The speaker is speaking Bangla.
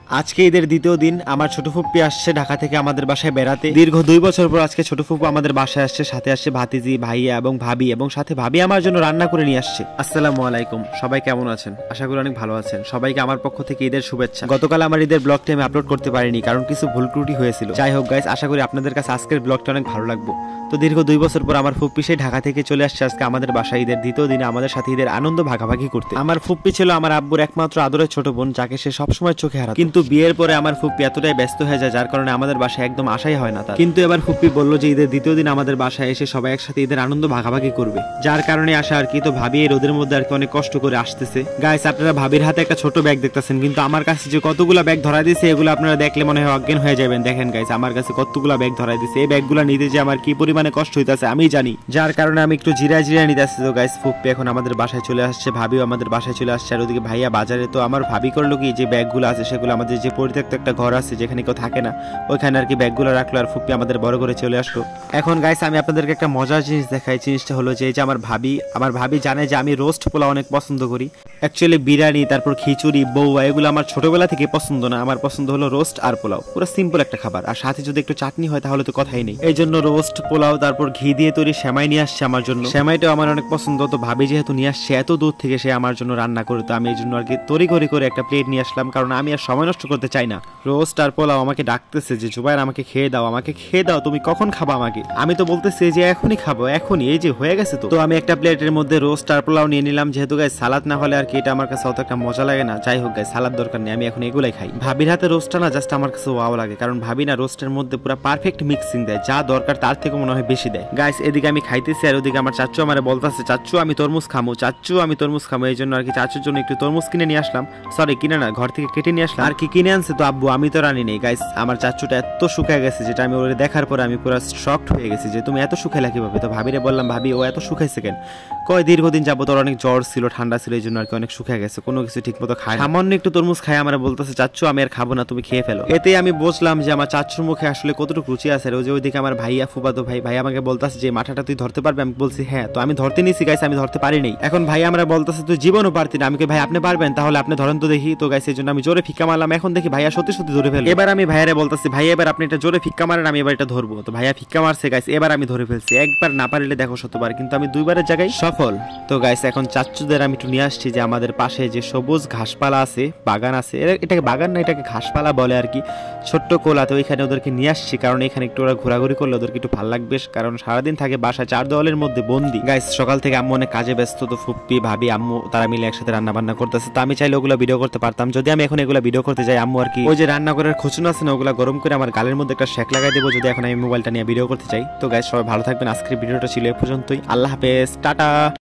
আজকে ঈদের দ্বিতীয় দিন আমার ছোট ফুপ্পি আসছে ঢাকা থেকে আমাদের বাসায় বেড়াতে। দীর্ঘ 2 বছর পর আজকে ছোট ফুপ্পু আমাদের বাসায় আসছে, সাথে আসছে ভাতিজি, ভাইয়া এবং ভাবি, এবং সাথে ভাবি আমার জন্য রান্না করে নিয়ে আসছে। আসসালামু আলাইকুম, সবাই কেমন আছেন? আশা করি অনেক ভালো আছেন। সবাইকে আমার পক্ষ থেকে ঈদের শুভেচ্ছা। গতকাল আমার ঈদের ব্লগটি আমি আপলোড করতে পারিনি, কারণ কিছু ভুল ত্রুটি হয়েছিল। যাই হোক গাইস, আশা করি আপনাদের কাছে আজকের ব্লগটা অনেক ভালো লাগবে। তো দীর্ঘ 2 বছর পর আমার ফুপ্পি সেই ঢাকা থেকে চলে আসছে আজকে আমাদের বাসায় ঈদের দ্বিতীয় দিনে আমাদের সাথে ঈদের আনন্দ ভাগাভাগি করতে। আমার ফুপ্পি ছিল আমার আব্বুর একমাত্র আদরের ছোট বোন, যাকে সে সবসময় চোখে হারাতো। কিন্তু বিয়ের পরে আমার ফুপ্পি এতটাই ব্যস্ত হয়ে যায় যার কারণে আমাদের বাসায় একদম আশাই হয় না তার। কিন্তু এবার ফুপ্পি বললো যে ঈদের দ্বিতীয় দিন আমাদের বাসায় এসে সবাই একসাথে ঈদের আনন্দ ভাগাভাগি করবে, যার কারণে আসা আর কি। তো ভাবি এই রোদের মধ্যে আর কি অনেক কষ্ট করে আসতেছে। গাইস, আপনারা ভাবির হাতে একটা ছোট ব্যাগ দেখতেছেন, কিন্তু আমার কাছে যে কতগুলা ব্যাগ ধরা দিয়েছে এগুলো আপনারা দেখলে মনে হয় অজ্ঞান হয়ে যাবেন। দেখেন গাইস, আমার কাছে কতগুলা ব্যাগ ধরা দিয়েছে। এই ব্যাগগুলো নিতে যে আমার কি পরিমাণে কষ্ট হইতাছে আমি জানি, যার কারণে আমি একটু জিরায় নিতে আসছি। তো গাইস, ফুপ্পি এখন আমাদের বাসায় চলে আসছে, ভাবিও আমাদের বাসায় চলে আসছে, আর ওদিকে ভাইয়া বাজারে। তো আমার ভাবি করলো কি, যে ব্যাগগুলো আছে সেগুলো আমাদের যে পরিত্যক্ত একটা ঘর আছে যেখানে কেউ থাকে না, ওইখানে আর কি ব্যাগগুলো রাখলো, আর ফুপ্পি আমাদের বড় করে চলে আসলো। এখন গাইস, আমি আপনাদেরকে একটা মজার জিনিস দেখাই। জিনিসটা হলো যে আমার ভাবি জানে যে আমি রোস্ট পোলাও অনেক পছন্দ করি। অ্যাকচুয়ালি বিরিয়ানি, তারপর খিচুড়ি, বউয়া, এগুলো আমার ছোটবেলা থেকে পছন্দ না। আমার পছন্দ হলো রোস্ট আর পোলাও, পুরো সিম্পল একটা খাবার, আর সাথে যদি একটু চাটনি হয় তাহলে তো কথাই নেই। এই জন্য রোস্ট পোলাও, তারপর ঘি দিয়ে তৈরি সেমাই নিয়ে আসছে আমার জন্য। সেমাইটাও আমার অনেক পছন্দ। তো ভাবি যেহেতু নিয়ে আসছে এত দূর থেকে, সে আমার জন্য রান্না করে, তো আমি এই জন্য আর কি তড়িঘড়ি করে একটা প্লেট নিয়ে আসলাম, কারণ আমি আর সময় নষ্ট করতে চাই না। রোস্ট আর পোলাও আমাকে ডাকতেছে যে জুবাইর আমাকে খেয়ে দাও, আমাকে খেয়ে দাও, তুমি কখন খাবা আমাকে? আমি তো বলতেছি যে এখনই খাবো, এখনই, এই যে হয়ে গেছে। তো আমি একটা প্লেটের মধ্যে রোস্ট আর পোলাও নিয়ে নিলাম, যেহেতু গাইস সালাদ না হলে আর কি এটা আমার কাছে অত একটা মজা লাগে না। যাই হোক গাইস, সালাদ দরকার নেই, আমি এখন এগুলাই খাই। ভাবির হাতে রোস্টটা না জাস্ট আমার কাছে ওয়াও লাগে, কারণ ভাবি না রোস্টের মধ্যে পুরো পারফেক্ট মিক্সিং দেয়, যা দরকার তার থেকে মনে হয় বেশি দেয়। গাইস, এদিকে আমি খাইতেছি, আর ওদিকে আমার চাচ্চু আমারে বলতেছে চাচ্চু আমি তরমুজ খামো, চাচ্চু আমি তরমুজ খামো। এই জন্য আর কি চাচ্চুর জন্য একটু তরমুজ কিনে নিয়ে আসলাম। সরি, কিনে না, ঘর থেকে কেটে নিয়ে আসলাম। আর কি কিনে আনছে তো আব্বু, আমি তো রানি নেই। গাইস, আমার চাচ্চুটা এত শুকায় গেছে, যেটা আমি ওরে দেখার পরে আমি পুরো শকড হয়ে গেছি যে তুমি এত শুকাইলা কিভাবে? তো ভাবিরে বললাম, ভাবি ও এত শুকাইছে কেন? কয় দীর্ঘদিন যাবত ওর অনেক জ্বর ছিল, ঠান্ডা ছিল, এই জন্য আর কি অনেক শুকায় গেছে, কোনো কিছু ঠিক মতো খায়। সামান্য একটু তরমুজ খায় আমার বলতেছে চাচ্চু আমি আর খাবো না, তুমি খেয়ে ফেলো। এতে আমি বুঝলাম যে আমার চাচ্চুর মুখে আসলে কতটুকু রুচি আছে। ওই যে ওইদিকে আমার ভাইয়া, ফুফাতো ভাই আমাকে বলতেছে যে মাথাটা তুই ধরতে পারবে? আমি বলছি হ্যাঁ। তো আমি ধরতে নিয়েছি গাইস, আমি ধরতে পারি নাই। এখন ভাই আমরা বলতেছে তুই জীবনও পারতি না। আমি ভাই আপনি পারবেন, তাহলে আপনি ধরেন তো দেখি। তো গাইস, এই জন্য আমি জোরে ফিক্কা মারলাম। এখন দেখি ভাইয়া সত্যি সত্যি ধরে ফেলে। এবার আমি ভাইয়ারে বলতেছি ভাই এবার আপনি এটা জোরে ফিক্কা মারেন, আমি এবার এটা ধরবো। তো ভাইয়া ফিক্কা মারছে গাইস, এবার আমি ধরে ফেলছি। একবার না পারলে দেখো শতবার, কিন্তু আমি 2 বারের জায়গায় সফল। তো গাইস, এখন চাচ্চুদের আমি একটু নিয়ে আসছি যে আমাদের পাশে যে সবুজ ঘাসপালা আছে, বাগান আছে, এটাকে বাগান না, এটাকে ঘাসপালা বলে আর কি, ছোট্ট কোলাতে, ওইখানে ওদেরকে নিয়ে আসছি, কারণ এখানে একটু ওরা ঘোরাঘুরি করলে ওদেরকে একটু ভালো লাগবে, কারণ সারাদিন থাকে বাসায় 4 দেওয়ালের মধ্যে বন্দি। গাইস, সকাল থেকে আম্মু অনেক কাজে ব্যস্ত, তো ফুপ্পি, ভাবি, আম্মু তারা মিলে একসাথে রান্না বান্না করতেছে। তো আমি চাইলে ওগুলো ভিডিও করতে পারতাম, যদি আমি এখন এগুলো ভিডিও করতে যাই আম্মু আর কি ওই যে রান্না করার খুচুন আছে না, ওগুলো গরম করে আমার গালের মধ্যে একটা শেক লাগাই দেবো, যদি এখন আমি মোবাইলটা নিয়ে ভিডিও করতে চাই। তো গাইস, সবাই ভালো থাকবেন। আজকের ভিডিওটা ছিল এ পর্যন্তই। আল্লাহ হাফেজ, টাটা।